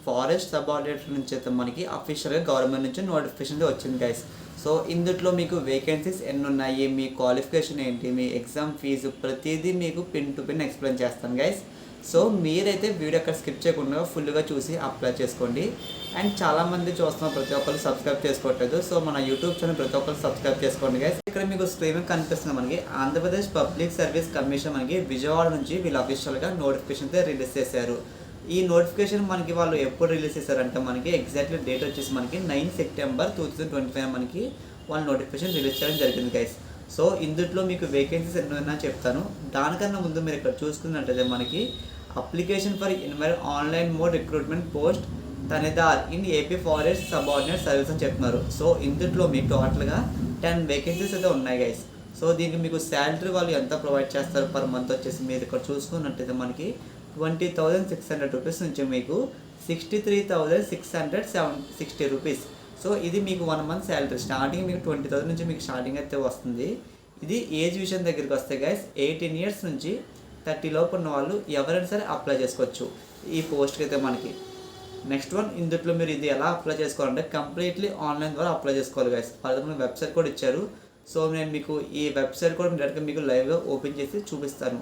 Forest sub auditor నుంచి అయితే మనకి అఫీషియల్గా గవర్నమెంట్ నుంచి నోటిఫికేషన్ వచ్చింది గైస్. సో ఇందులో మీకు వేకెన్సీస్ ఎన్ని ఉన్నాయి, మీ క్వాలిఫికేషన్ ఏంటి, మీ ఎగ్జామ్ ఫీజు ప్రతిదీ మీకు పిన్ టు పిన్ ఎక్స్ప్లెయిన్ చేస్తాను గైస్. సో మీరైతే వీడియో అక్కడ స్కిప్ చేయకుండా ఫుల్గా చూసి అప్లై చేసుకోండి. అండ్ చాలామంది చూస్తున్న ప్రతి ఒక్కరు సబ్స్క్రైబ్ చేసుకోవట్లేదు. సో మన యూట్యూబ్ ఛానల్ ప్రతి ఒక్కరు సబ్స్క్రైబ్ చేసుకోండి గైస్. ఇక్కడ మీకు స్క్రీన్ కనిపిస్తుంది మనకి ఆంధ్రప్రదేశ్ పబ్లిక్ సర్వీస్ కమిషన్ మనకి విజయవాడ నుంచి వీళ్ళు అఫీషియల్గా నోటిఫికేషన్ అయితే రిలీజ్ చేశారు. ఈ నోటిఫికేషన్ మనకి వాళ్ళు ఎప్పుడు రిలీజ్ చేశారంటే మనకి ఎగ్జాక్ట్లీ డేట్ వచ్చేసి మనకి 9 సెప్టెంబర్ 2025 మనకి వాళ్ళు నోటిఫికేషన్ రిలీజ్ చేయడం జరిగింది గైస్. సో ఇందులో మీకు వేకెన్సీస్ ఎన్నో చెప్తాను. దానికన్నా ముందు మీరు ఇక్కడ చూసుకున్నట్లయితే మనకి application for online mode recruitment post Thanedar in AP forest subordinate service అని చెప్తున్నారు. సో ఇందులో మీకు టోటల్గా 10 వేకెన్సీస్ అయితే ఉన్నాయి గైస్. సో దీనికి మీకు శాలరీ వాళ్ళు ఎంత ప్రొవైడ్ చేస్తారు పర్ మంత్ వచ్చేసి మీరు ఇక్కడ చూసుకున్నట్టయితే మనకి 20,600 రూపీస్ నుంచి మీకు 63,660 రూపీస్. సో ఇది మీకు 1 మంత్ శాలరీ. స్టార్టింగ్ మీకు 20,000 నుంచి మీకు స్టార్టింగ్ అయితే వస్తుంది. ఇది ఏజ్ విషయం దగ్గరికి వస్తే గైస్ 18 ఇయర్స్ నుంచి 30 లోపు ఉన్న వాళ్ళు ఎవరైనా సరే అప్లై చేసుకోవచ్చు ఈ పోస్ట్కి అయితే మనకి. నెక్స్ట్ వన్, ఇందులో మీరు ఇది ఎలా అప్లై చేసుకోవాలంటే కంప్లీట్లీ ఆన్లైన్ ద్వారా అప్లై చేసుకోవాలి గైస్. వాళ్ళకి మనకి వెబ్సైట్ కూడా ఇచ్చారు. సో నేను మీకు ఈ వెబ్సైట్ కూడా డైరెక్ట్గా మీకు లైవ్గా ఓపెన్ చేసి చూపిస్తాను.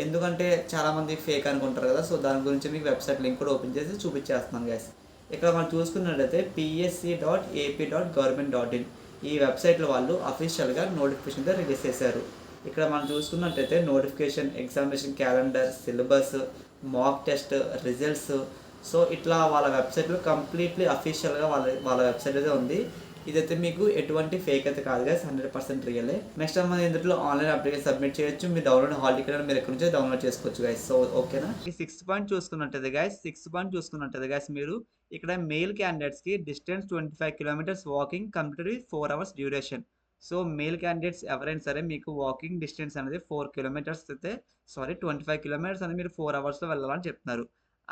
ఎందుకంటే చాలామంది ఫేక్ అనుకుంటారు కదా. సో దాని గురించి మీకు వెబ్సైట్ లింక్ కూడా ఓపెన్ చేసి చూపించేస్తున్నాను గైస్. ఇక్కడ మనం చూసుకున్నట్లయితే psc.ap.government.in ఈ వెబ్సైట్లో వాళ్ళు అఫీషియల్గా నోటిఫికేషన్ రిలీజ్ చేశారు. ఇక్కడ మనం చూసుకున్నట్టయితే notification, examination calendar, syllabus, mock test, results. So ఇట్లా వాళ్ళ వెబ్సైట్లో కంప్లీట్లీ అఫీషియల్గా వాళ్ళ వెబ్సైట్ అయితే ఉంది. ఇదైతే మీకు ఎటువంటి ఫేక్ అయితే కాదు గైస్, 100% రియలే. నెక్స్ట్ మనం ఇందులో ఆన్లైన్ అప్లికేషన్ సబ్మిట్ చేయొచ్చు. మీ డౌన్లోడ్ హాల్ టికెట్ మీరు ఎక్కడి నుంచో డౌన్లోడ్ చేసుకోవచ్చు గైస్. సో ఓకేనా. ఈ 6th పాయింట్ చూసుకున్నట్టయితే గైస్ మీరు ఇక్కడ మెయిల్ క్యాండిడేట్స్కి distance 25 kilometres walking completed with 4 hours duration. So male candidates ఎవరైనా సరే మీకు వాకింగ్ డిస్టెన్స్ అనేది 4 కిలోమీటర్స్ అయితే 25 కిలోమీటర్స్ అనేది మీరు 4 అవర్స్లో వెళ్ళాలని చెప్తున్నారు.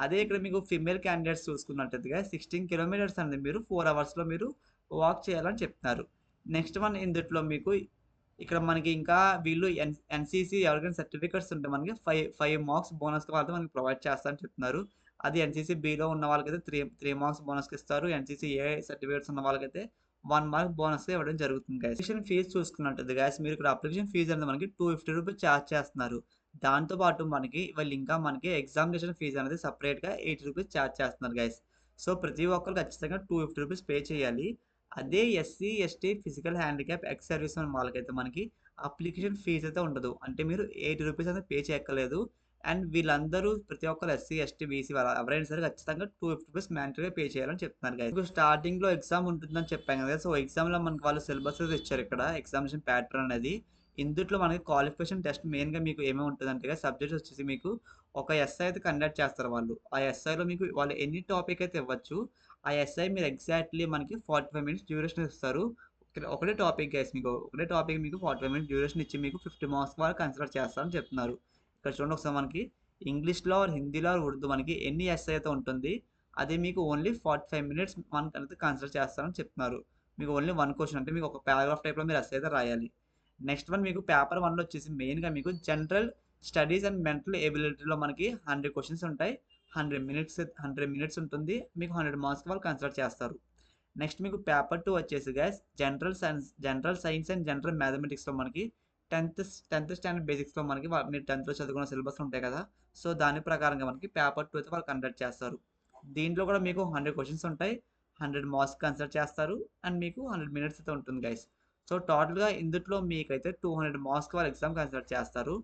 అదే ఇక్కడ మీకు ఫిమేల్ క్యాండిడేట్స్ చూసుకున్నట్టయితే 16 కిలోమీటర్స్ అనేది మీరు 4 అవర్స్లో మీరు వాక్ చేయాలని చెప్తున్నారు. నెక్స్ట్ వన్, ఇందులో మీకు ఇక్కడ మనకి ఇంకా వీళ్ళు ఎన్సీసీ ఎవరికైనా సర్టిఫికెట్స్ ఉంటే మనకి 5 మార్క్స్ బోనస్గా వాళ్ళతో మనకి ప్రొవైడ్ చేస్తారని చెప్తున్నారు. అది ఎన్సీసీ బిలో ఉన్న వాళ్ళకైతే 3 మార్క్స్ బోనస్కి ఇస్తారు. ఎన్సీసీ ఏ సర్టిఫికేట్స్ ఉన్న వాళ్ళకైతే 1 మార్క్ బోనస్గా ఇవ్వడం జరుగుతుంది గైస్. అప్లికేషన్ ఫీజు చూసుకున్నట్టు గైస్ మీరు ఇక్కడ అప్లికేషన్ ఫీజు అనేది మనకి 250 రూపీస్ ఛార్జ్ చేస్తున్నారు. దాంతోపాటు మనకి వాళ్ళు ఇంకా మనకి ఎగ్జామినేషన్ ఫీజు అనేది సపరేట్గా 80 రూపీస్ ఛార్జ్ చేస్తున్నారు గైస్. సో ప్రతి ఒక్కరు ఖచ్చితంగా 250 రూపీస్ పే చేయాలి. అదే SC, ST, physical handicap, ex service men వాళ్ళకైతే మనకి అప్లికేషన్ ఫీజు అయితే ఉండదు. అంటే మీరు 80 రూపీస్ అయితే పే చేయక్కర్లేదు. అండ్ వీళ్ళందరూ ప్రతి ఒక్కరు ఎస్సీ, ఎస్టీ, బీసీ వాళ్ళు ఎవరైనా సరే ఖచ్చితంగా 250 రూపీస్ మ్యాండటరీగా పే చేయాలని చెప్తున్నారు గైస్. మీకు స్టార్టింగ్లో ఎగ్జామ్ ఉంటుందని చెప్పాను కదా. సో ఎగ్జామ్లో మనకి వాళ్ళు సిలబస్ అయితే ఇచ్చారు. ఇక్కడ ఎగ్జామినేషన్ ప్యాటర్న్ అనేది ఇందులో మనకి క్వాలిఫికేషన్ టెస్ట్ మెయిన్గా మీకు ఏమేమి ఉంటుందంటే సబ్జెక్ట్స్ వచ్చేసి మీకు ఒక ఎస్ఐ అయితే కండక్ట్ చేస్తారు వాళ్ళు. ఆ ఎస్ఐలో మీకు వాళ్ళు ఎన్ని టాపిక్ అయితే ఇవ్వచ్చు. ఆ ఎస్ఐ మీరు ఎగ్జాక్ట్లీ మనకి 45 మినిట్స్ డ్యూరేషన్ ఇస్తారు. ఒకటే టాపిక్ గైస్, మీకు ఒకటే టాపిక్ మీకు 45 మినిట్స్ డ్యూరేషన్ ఇచ్చి మీకు 50 మార్క్స్ వరకు కన్సిడర్ చేస్తారని చెప్తున్నారు. ఇక్కడ చూడండి ఒకసారి మనకి ఇంగ్లీష్లో, హిందీలో, ఉర్దూ మనకి ఎన్ని ఎస్ఐ అయితే ఉంటుంది అది మీకు ఓన్లీ 45 మినిట్స్ మనకి అయితే కన్సిడర్ చేస్తారని చెప్తున్నారు. మీకు ఓన్లీ 1 క్వశ్చన్ అంటే మీకు ఒక పారాగ్రాఫ్ టైప్లో మీరు ఎస్ఐ అయితే రాయాలి. నెక్స్ట్ వన్ మీకు పేపర్ 1లో వచ్చేసి మెయిన్గా మీకు జనరల్ స్టడీస్ అండ్ మెంటల్ ఎబిలిటీలో మనకి 100 క్వశ్చన్స్ ఉంటాయి. 100 మినిట్స్ ఉంటుంది. మీకు 100 మార్క్స్ వాళ్ళు కన్సిడర్ చేస్తారు. నెక్స్ట్ మీకు పేపర్ 2 వచ్చేసి guys general science and general మ్యాథమెటిక్స్లో మనకి 10th స్టాండర్డ్ బేసిక్స్లో మనకి మీరు 10th చదువుకున్న సిలబస్ ఉంటాయి కదా. సో దాని ప్రకారంగా మనకి పేపర్ 2 అయితే వాళ్ళు కండక్ట్ చేస్తారు. దీంట్లో కూడా మీకు 100 క్వశ్చన్స్ ఉంటాయి. 100 మార్క్స్ కన్సిడర్ చేస్తారు. అండ్ మీకు 100 మినిట్స్ అయితే ఉంటుంది గైస్. సో టోటల్గా ఇందులో మీకైతే 200 మార్క్స్కి వాళ్ళు ఎగ్జామ్ కన్సిడర్ చేస్తారు.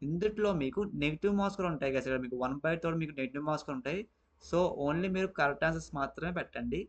ఇందులో మీకు నెగిటివ్ మార్క్స్ కూడా ఉంటాయి కదా. మీకు 1/3 మీకు నెగిటివ్ మార్క్స్ ఉంటాయి. సో ఓన్లీ మీరు కరెక్ట్ ఆన్సర్స్ మాత్రమే పెట్టండి.